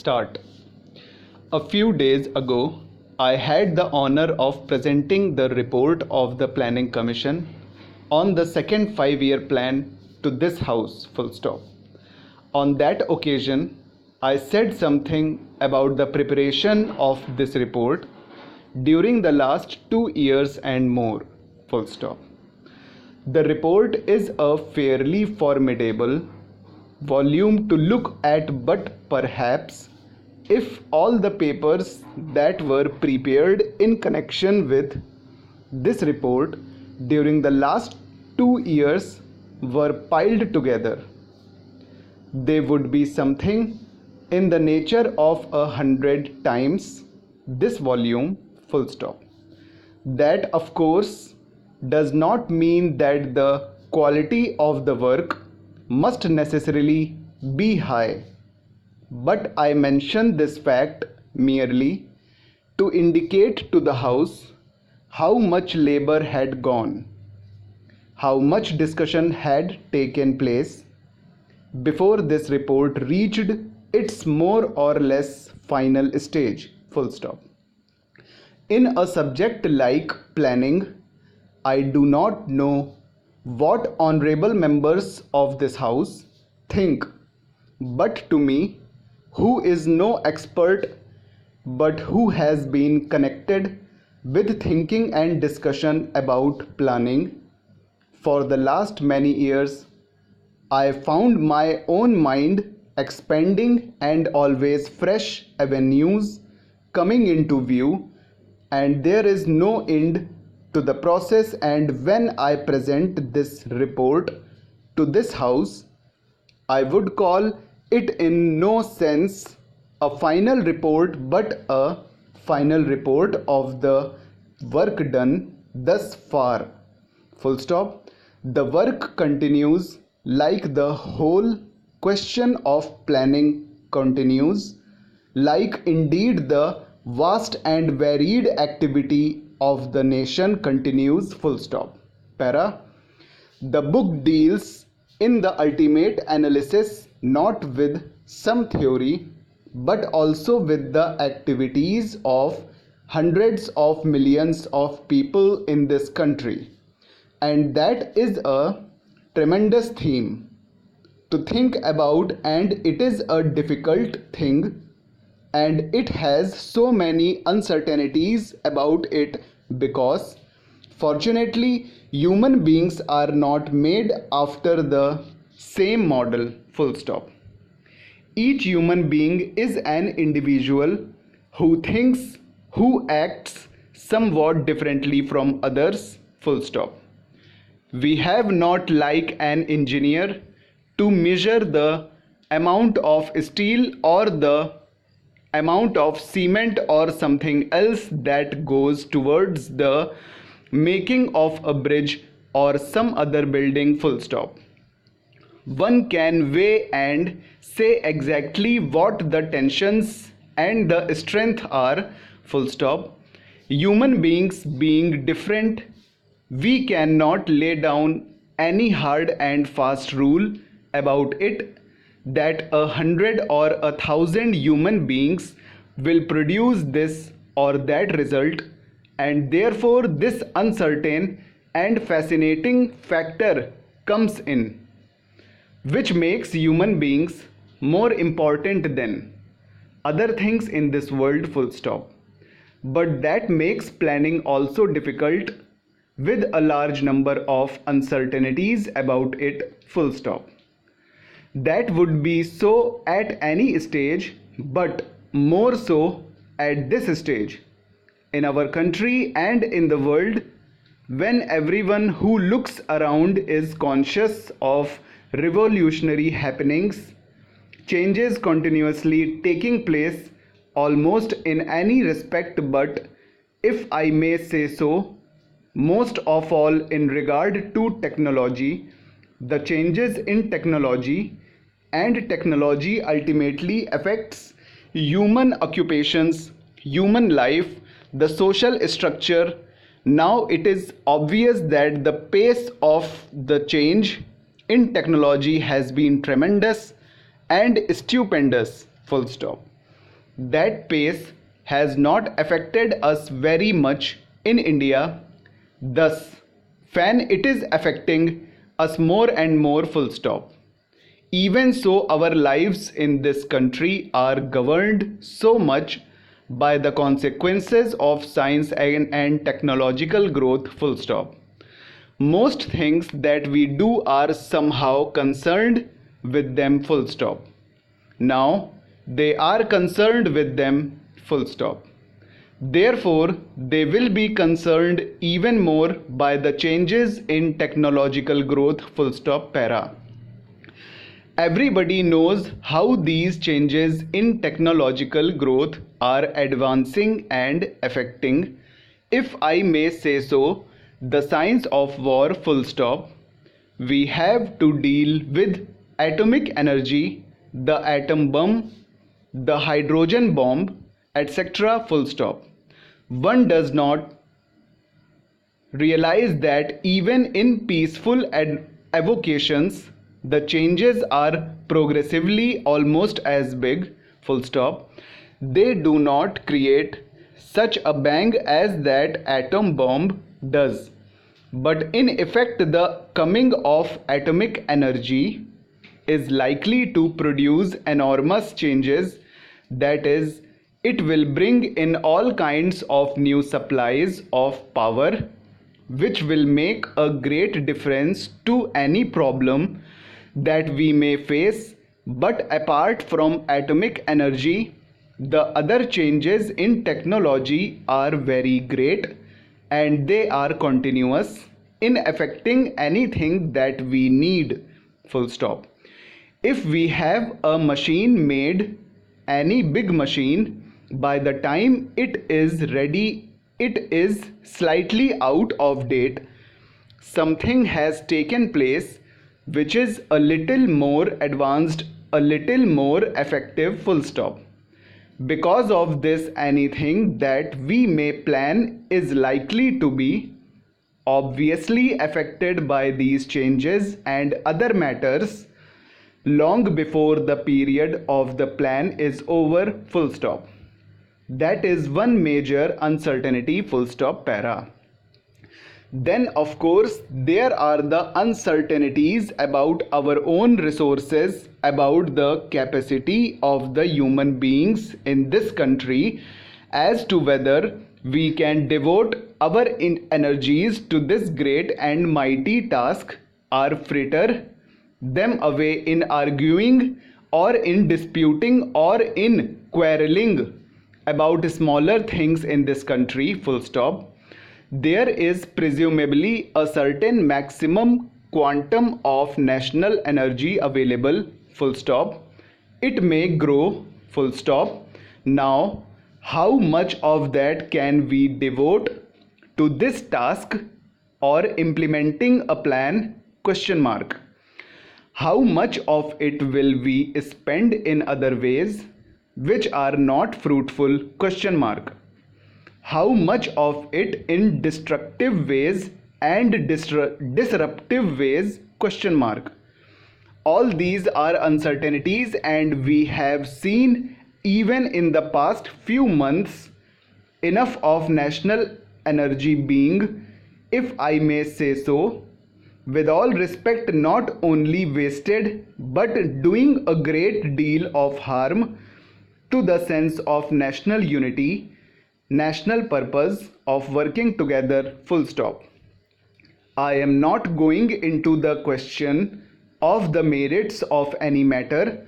Start. A few days ago, I had the honor of presenting the report of the Planning Commission on the second 5-year plan to this House. Full stop. On that occasion, I said something about the preparation of this report during the last 2 years and more. Full stop. The report is a fairly formidable volume to look at, but perhaps if all the papers that were prepared in connection with this report during the last 2 years were piled together, they would be something in the nature of 100 times this volume. Full stop. That, of course, does not mean that the quality of the work must necessarily be high, but I mention this fact merely to indicate to the House how much labor had gone, how much discussion had taken place before this report reached its more or less final stage. Full stop. In a subject like planning, I do not know what honorable members of this House think, but to me, who is no expert but who has been connected with thinking and discussion about planning for the last many years, I found my own mind expanding and always fresh avenues coming into view, and there is no end to the process. And when I present this report to this House, I would call it in no sense a final report, but a final report of the work done thus far. Full stop. The work continues, like the whole question of planning continues, like indeed the vast and varied activity of the nation continues. Full stop. Para. The book deals in the ultimate analysis not with some theory but also with the activities of hundreds of millions of people in this country, and that is a tremendous theme to think about, and it is a difficult thing, and it has so many uncertainties about it because fortunately human beings are not made after the same model. Full stop. Each human being is an individual who thinks, who acts somewhat differently from others. Full stop. We have not, like an engineer, to measure the amount of steel or the amount of cement or something else that goes towards the making of a bridge or some other building. Full stop. One can weigh and say exactly what the tensions and the strength are. Full stop. Human beings being different, we cannot lay down any hard and fast rule about it that 100 or 1,000 human beings will produce this or that result, and therefore this uncertain and fascinating factor comes in, which makes human beings more important than other things in this world. Full stop. But that makes planning also difficult with a large number of uncertainties about it. Full stop. That would be so at any stage, but more so at this stage in our country and in the world, when everyone who looks around is conscious of revolutionary happenings, changes continuously taking place almost in any respect, but if I may say so, most of all in regard to technology. The changes in technology, and technology ultimately affects human occupations, human life, the social structure. Now it is obvious that the pace of the change in technology has been tremendous and stupendous. Full stop. that pace has not affected us very much in India. Thus, fan it is affecting us more and more, full stop. Even so, our lives in this country are governed so much by the consequences of science and technological growth, full stop. Most things that we do are somehow concerned with them, full stop. Now, they are concerned with them, full stop. Therefore, they will be concerned even more by the changes in technological growth, full stop, para. Everybody knows how these changes in technological growth are advancing and affecting, if I may say so, the science of war, full stop. We have to deal with atomic energy, the atom bomb, the hydrogen bomb, etc. full stop. One does not realize that even in peaceful evocations, the changes are progressively almost as big, full stop. They do not create such a bang as that atom bomb does. But in effect, the coming of atomic energy is likely to produce enormous changes. That is, it will bring in all kinds of new supplies of power, which will make a great difference to any problem that we may face. But apart from atomic energy, the other changes in technology are very great, and they are continuous in affecting anything that we need, full stop. If we have a machine made, any big machine, by the time it is ready, it is slightly out of date. Something has taken place which is a little more advanced, a little more effective, full stop. Because of this, anything that we may plan is likely to be obviously affected by these changes and other matters long before the period of the plan is over, full stop. That is one major uncertainty, full stop, para. Then, of course, there are the uncertainties about our own resources, about the capacity of the human beings in this country as to whether we can devote our energies to this great and mighty task, or fritter them away in arguing or in disputing or in quarreling about smaller things in this country, full stop. There is presumably a certain maximum quantum of national energy available, full stop. It may grow, full stop. Now, how much of that can we devote to this task or implementing a plan, question mark. How much of it will we spend in other ways which are not fruitful, question mark. How much of it in destructive ways and disruptive ways, question mark. All these are uncertainties, and we have seen even in the past few months enough of national energy being, if I may say so, with all respect, not only wasted but doing a great deal of harm to the sense of national unity, national purpose of working together, full stop. I am not going into the question of the merits of any matter,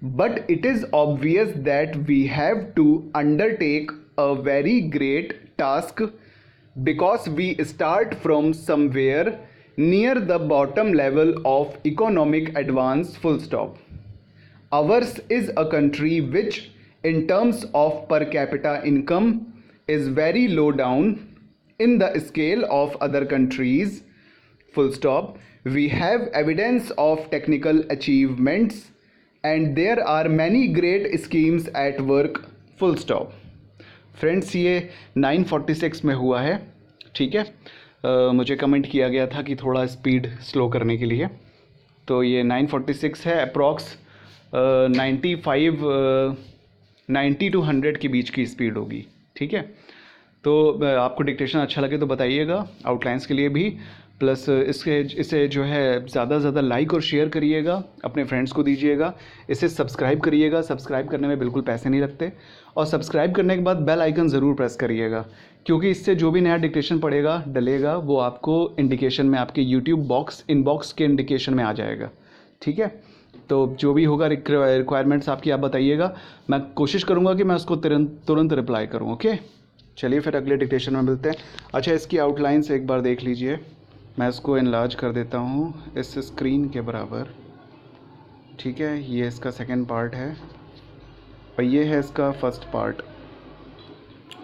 but it is obvious that we have to undertake a very great task, because we start from somewhere near the bottom level of economic advance, full stop. Ours is a country which, in terms of per capita income, is very low down in the scale of other countries, full stop. We have evidence of technical achievements, and there are many great schemes at work, full stop. Friends, ये 946 में हुआ है, ठीक है. मुझे comment किया गया था कि थोड़ा स्पीड स्लो करने के लिए, तो ये 946 है. अप्रॉक्स 95 90 to 100 के बीच की स्पीड होगी, ठीक है। तो आपको डिक्टेशन अच्छा लगे तो बताइएगा, आउटलाइंस के लिए भी। प्लस इसे जो है ज़्यादा से ज़्यादा लाइक और शेयर करिएगा, अपने फ्रेंड्स को दीजिएगा। इसे सब्सक्राइब करिएगा, सब्सक्राइब करने में बिल्कुल पैसे नहीं लगते। और सब्सक्राइब करने के बाद बेल आइकन ज़रूर प्रेस करिएगा, क्योंकि इससे जो भी नया डिक्टेशन पड़ेगा डलेगा वो आपको इंडिकेशन में, आपके यूट्यूब इनबॉक्स के इंडिकेशन में आ जाएगा, ठीक है। तो जो भी होगा रिक्वायरमेंट्स आपकी आप बताइएगा, मैं कोशिश करूँगा कि मैं उसको तुरंत रिप्लाई करूँ, ओके। चलिए फिर अगले डिक्टेशन में मिलते हैं। अच्छा, इसकी आउटलाइंस एक बार देख लीजिए, मैं इसको इनलार्ज कर देता हूँ इस स्क्रीन के बराबर, ठीक है। ये इसका सेकंड पार्ट है और ये है इसका फर्स्ट पार्ट,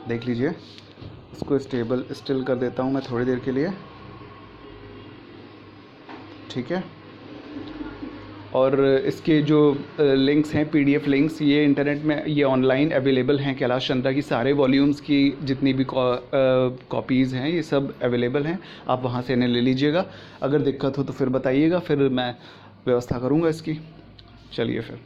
देख लीजिए। इसको स्टिल कर देता हूँ मैं थोड़ी देर के लिए, ठीक है। और इसके जो लिंक्स हैं, PDF लिंक्स, ये इंटरनेट में ये ऑनलाइन अवेलेबल हैं। कैलाश चंद्रा की सारे वॉल्यूम्स की जितनी भी कॉपीज़ हैं ये सब अवेलेबल हैं, आप वहाँ से इन्हें ले लीजिएगा। अगर दिक्कत हो तो फिर बताइएगा, फिर मैं व्यवस्था करूँगा इसकी। चलिए फिर।